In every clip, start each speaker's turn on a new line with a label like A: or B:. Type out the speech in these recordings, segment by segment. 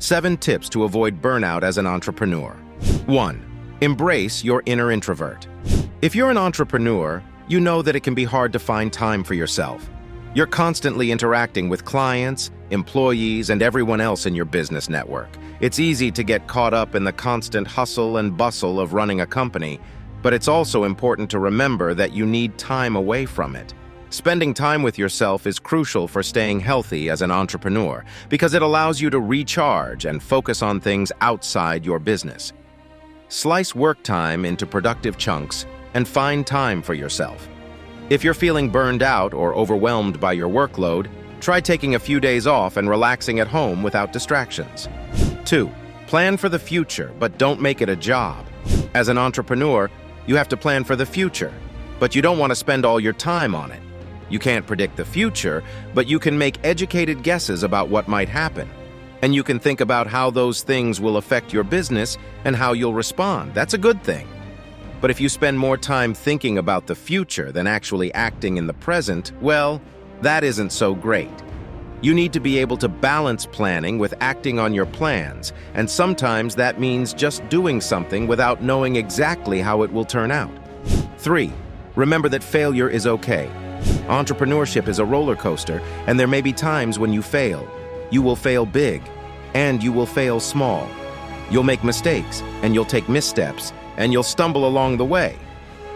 A: 7 tips to avoid burnout as an entrepreneur. 1. Embrace your inner introvert. If you're an entrepreneur, you know that it can be hard to find time for yourself. You're constantly interacting with clients, employees, and everyone else in your business network. It's easy to get caught up in the constant hustle and bustle of running a company, but it's also important to remember that you need time away from it. Spending time with yourself is crucial for staying healthy as an entrepreneur because it allows you to recharge and focus on things outside your business. Slice work time into productive chunks and find time for yourself. If you're feeling burned out or overwhelmed by your workload, try taking a few days off and relaxing at home without distractions. 2. Plan for the future, but don't make it a job. As an entrepreneur, you have to plan for the future, but you don't want to spend all your time on it. You can't predict the future, but you can make educated guesses about what might happen. And you can think about how those things will affect your business and how you'll respond. That's a good thing. But if you spend more time thinking about the future than actually acting in the present, well, that isn't so great. You need to be able to balance planning with acting on your plans, and sometimes that means just doing something without knowing exactly how it will turn out. 3. Remember that failure is okay. Entrepreneurship is a roller coaster, and there may be times when you fail. You will fail big, and you will fail small. You'll make mistakes, and you'll take missteps, and you'll stumble along the way.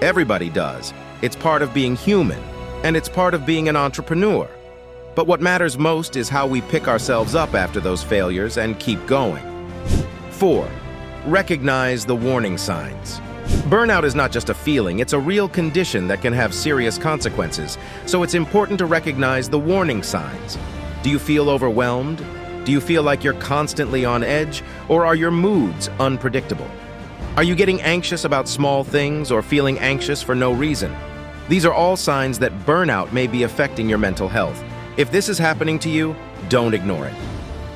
A: Everybody does. It's part of being human, and it's part of being an entrepreneur. But what matters most is how we pick ourselves up after those failures and keep going. 4. Recognize the warning signs. Burnout is not just a feeling, it's a real condition that can have serious consequences, so it's important to recognize the warning signs. Do you feel overwhelmed? Do you feel like you're constantly on edge, or are your moods unpredictable? Are you getting anxious about small things or feeling anxious for no reason? These are all signs that burnout may be affecting your mental health. If this is happening to you, don't ignore it.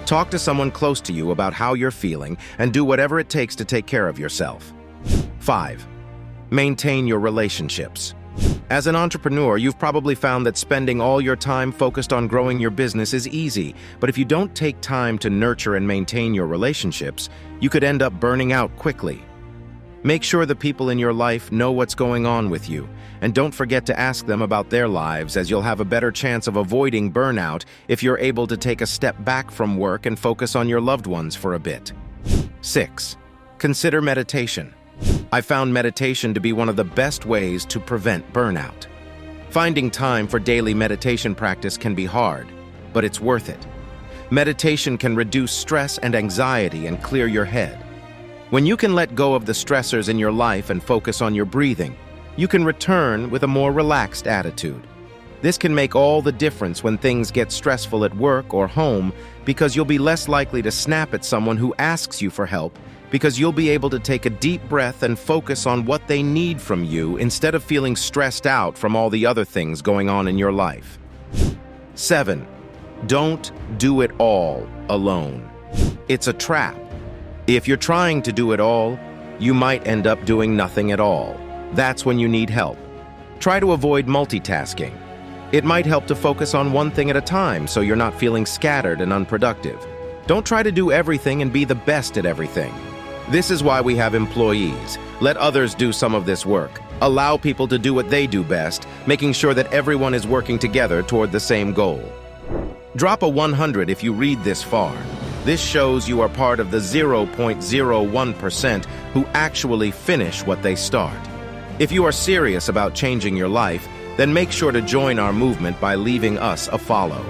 A: Talk to someone close to you about how you're feeling and do whatever it takes to take care of yourself. 5. Maintain your relationships. As an entrepreneur, you've probably found that spending all your time focused on growing your business is easy, but if you don't take time to nurture and maintain your relationships, you could end up burning out quickly. Make sure the people in your life know what's going on with you, and don't forget to ask them about their lives, as you'll have a better chance of avoiding burnout if you're able to take a step back from work and focus on your loved ones for a bit. 6. Consider meditation. I found meditation to be one of the best ways to prevent burnout. Finding time for daily meditation practice can be hard, but it's worth it. Meditation can reduce stress and anxiety and clear your head. When you can let go of the stressors in your life and focus on your breathing, you can return with a more relaxed attitude. This can make all the difference when things get stressful at work or home, because you'll be less likely to snap at someone who asks you for help, because you'll be able to take a deep breath and focus on what they need from you instead of feeling stressed out from all the other things going on in your life. 7. Don't do it all alone. It's a trap. If you're trying to do it all, you might end up doing nothing at all. That's when you need help. Try to avoid multitasking. It might help to focus on one thing at a time so you're not feeling scattered and unproductive. Don't try to do everything and be the best at everything. This is why we have employees. Let others do some of this work. Allow people to do what they do best, making sure that everyone is working together toward the same goal. Drop a 100 if you read this far. This shows you are part of the 0.01% who actually finish what they start. If you are serious about changing your life, then make sure to join our movement by leaving us a follow.